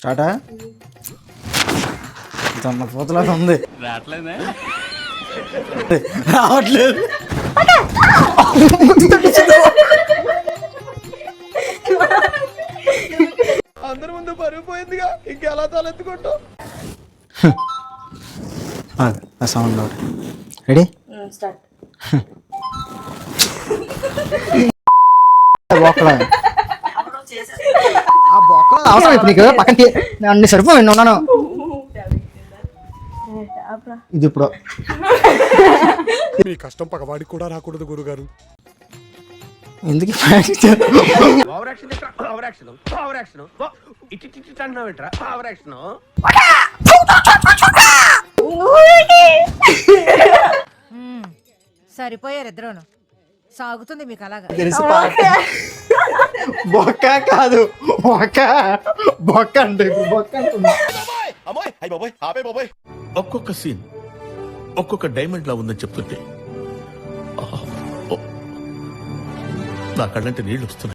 టాటా జొన్న పూతలా ఉంది. రావట్లేదు. అందరి ముందు పరుగు పోయిందిగా, ఇంకెలా తలెత్తుకుంటావు? ఆ సౌండ్ రెడీ బొక్కల ఆ బొక్కల అవసరం ఇప్పుడు నీకు పక్కన అన్ని సరిపోయి ఉన్నాను. ఇది ఇప్పుడు మీ కష్టం పగవాడికి కూడా రాకూడదు గురుగారు. ఎందుకు సరిపోయారు ఇద్దరును. సాగుతుంది మీకు అలాగా. తెలుసు బొక్క కాదు, బొక్క అంటే బొక్క అంటుంది. ఒక్కొక్క సీన్ ఒక్కొక్క డైమండ్ లా ఉందని చెప్తుంటే నా కళ్ళంటే నీళ్ళు వస్తున్నాయి.